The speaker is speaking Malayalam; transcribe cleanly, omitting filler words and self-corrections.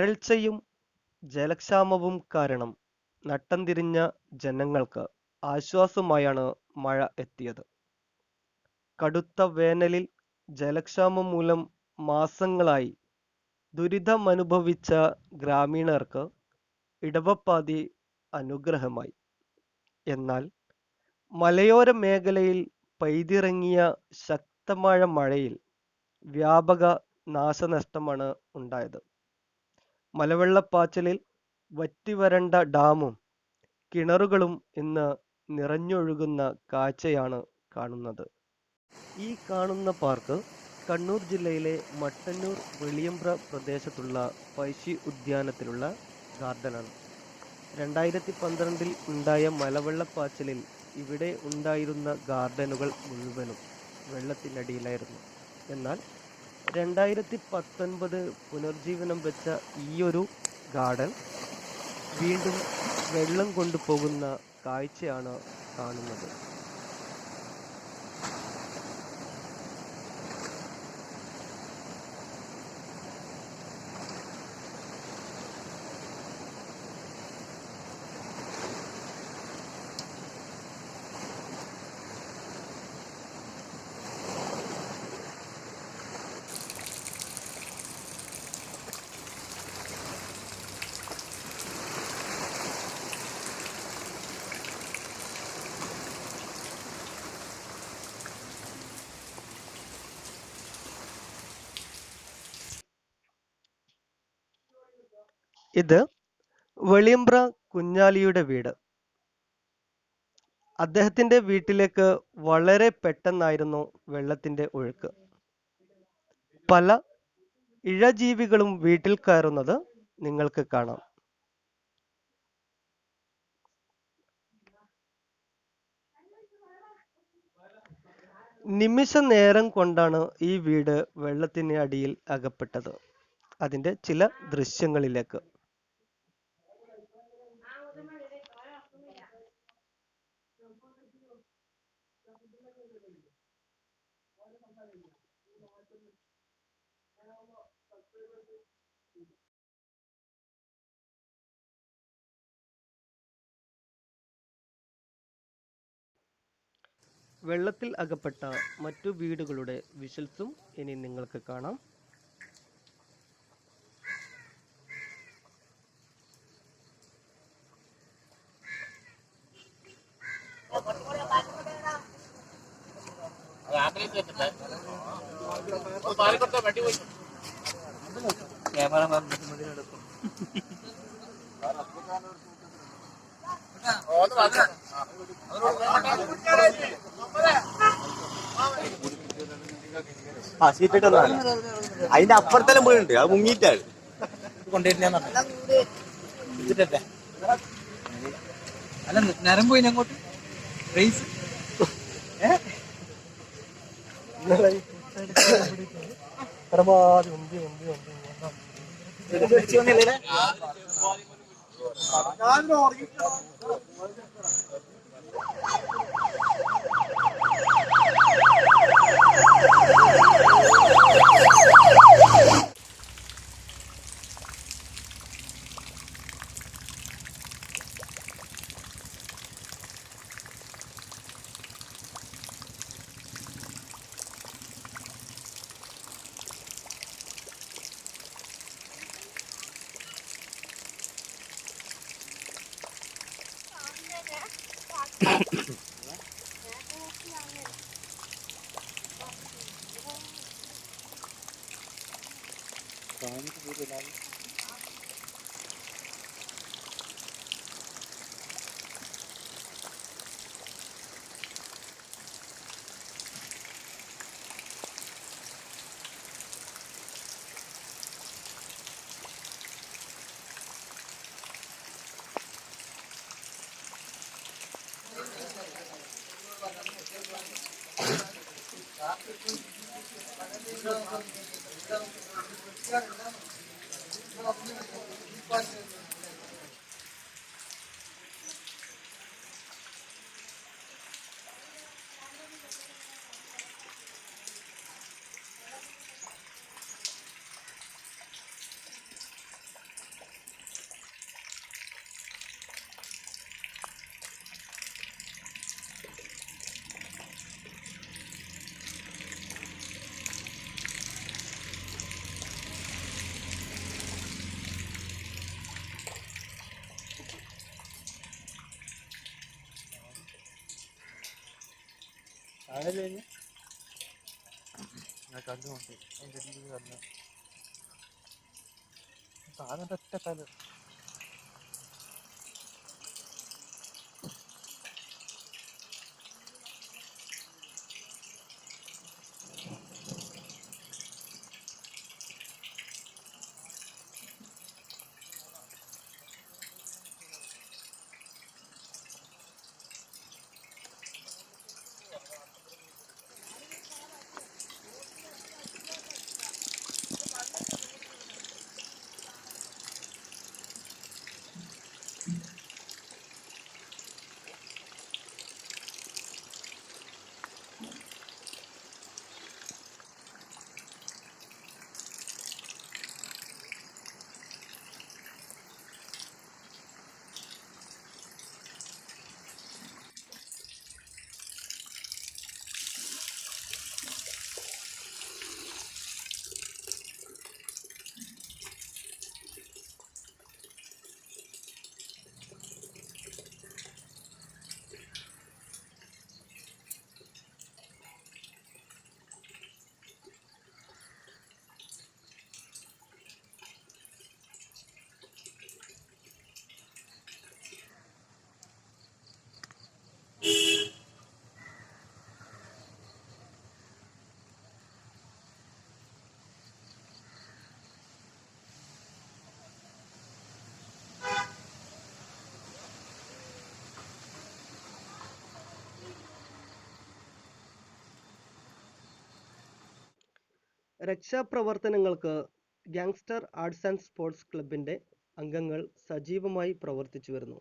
വരൾച്ചയും ജലക്ഷാമവും കാരണം നട്ടംതിരിഞ്ഞ ജനങ്ങൾക്ക് ആശ്വാസമായാണ് മഴ എത്തിയത്. കടുത്ത വേനലിൽ ജലക്ഷാമം മൂലം മാസങ്ങളായി ദുരിതമനുഭവിച്ച ഗ്രാമീണർക്ക് ഇടവപ്പാതി അനുഗ്രഹമായി. എന്നാൽ മലയോര മേഖലയിൽ പെയ്തിറങ്ങിയ ശക്തമായ മഴയിൽ വ്യാപക നാശനഷ്ടമാണ് ഉണ്ടായത്. മലവെള്ളപ്പാച്ചിലിൽ വറ്റിവരണ്ട ഡാമും കിണറുകളും ഇന്ന് നിറഞ്ഞൊഴുകുന്ന കാഴ്ചയാണ് കാണുന്നത്. ഈ കാണുന്ന പാർക്ക് കണ്ണൂർ ജില്ലയിലെ മട്ടന്നൂർ വെളിയമ്പ്ര പ്രദേശത്തുള്ള പഴശ്ശി ഉദ്യാനത്തിലുള്ള ഗാർഡനാണ്. 2012 ഉണ്ടായ മലവെള്ളപ്പാച്ചിലിൽ ഇവിടെ ഉണ്ടായിരുന്ന ഗാർഡനുകൾ മുഴുവനും വെള്ളത്തിനടിയിലായിരുന്നു. എന്നാൽ 2019 പുനർജീവനം വെച്ച ഈയൊരു ഗാർഡൻ വീണ്ടും വെള്ളം കൊണ്ടുപോകുന്ന കാഴ്ചയാണ് കാണുന്നത്. ഇത് വെളിയമ്പ്ര കുഞ്ഞാലിയുടെ വീട്. അദ്ദേഹത്തിന്റെ വീട്ടിലേക്ക് വളരെ പെട്ടെന്നായിരുന്നു വെള്ളത്തിന്റെ ഒഴുക്ക്. പല ഇഴജീവികളും വീട്ടിൽ കയറുന്നത് നിങ്ങൾക്ക് കാണാം. നിമിഷ നേരം കൊണ്ടാണ് ഈ വീട് വെള്ളത്തിന് അടിയിൽ അകപ്പെട്ടത്. അതിന്റെ ചില ദൃശ്യങ്ങളിലേക്ക്. വെള്ളത്തിൽ അകപ്പെട്ട മറ്റു വീടുകളുടെ വിഷ്വൽസും ഇനി നിങ്ങൾക്ക് കാണാം. അതിന്റെ അപ്പുറത്തെല്ലാം വീടുണ്ട്, അത് മുങ്ങിയിട്ടാണ് കൊണ്ടുവരുന്ന. അല്ല നേരം പോയി അങ്ങോട്ട് റേസ് പരമാവധി രക്ഷാപ്രവർത്തനങ്ങൾക്ക് ഗ്യാങ്സ്റ്റർ ആർട്സ് ആൻഡ് സ്പോർട്സ് ക്ലബിന്റെ അംഗങ്ങൾ സജീവമായി പ്രവർത്തിച്ചു വരുന്നു.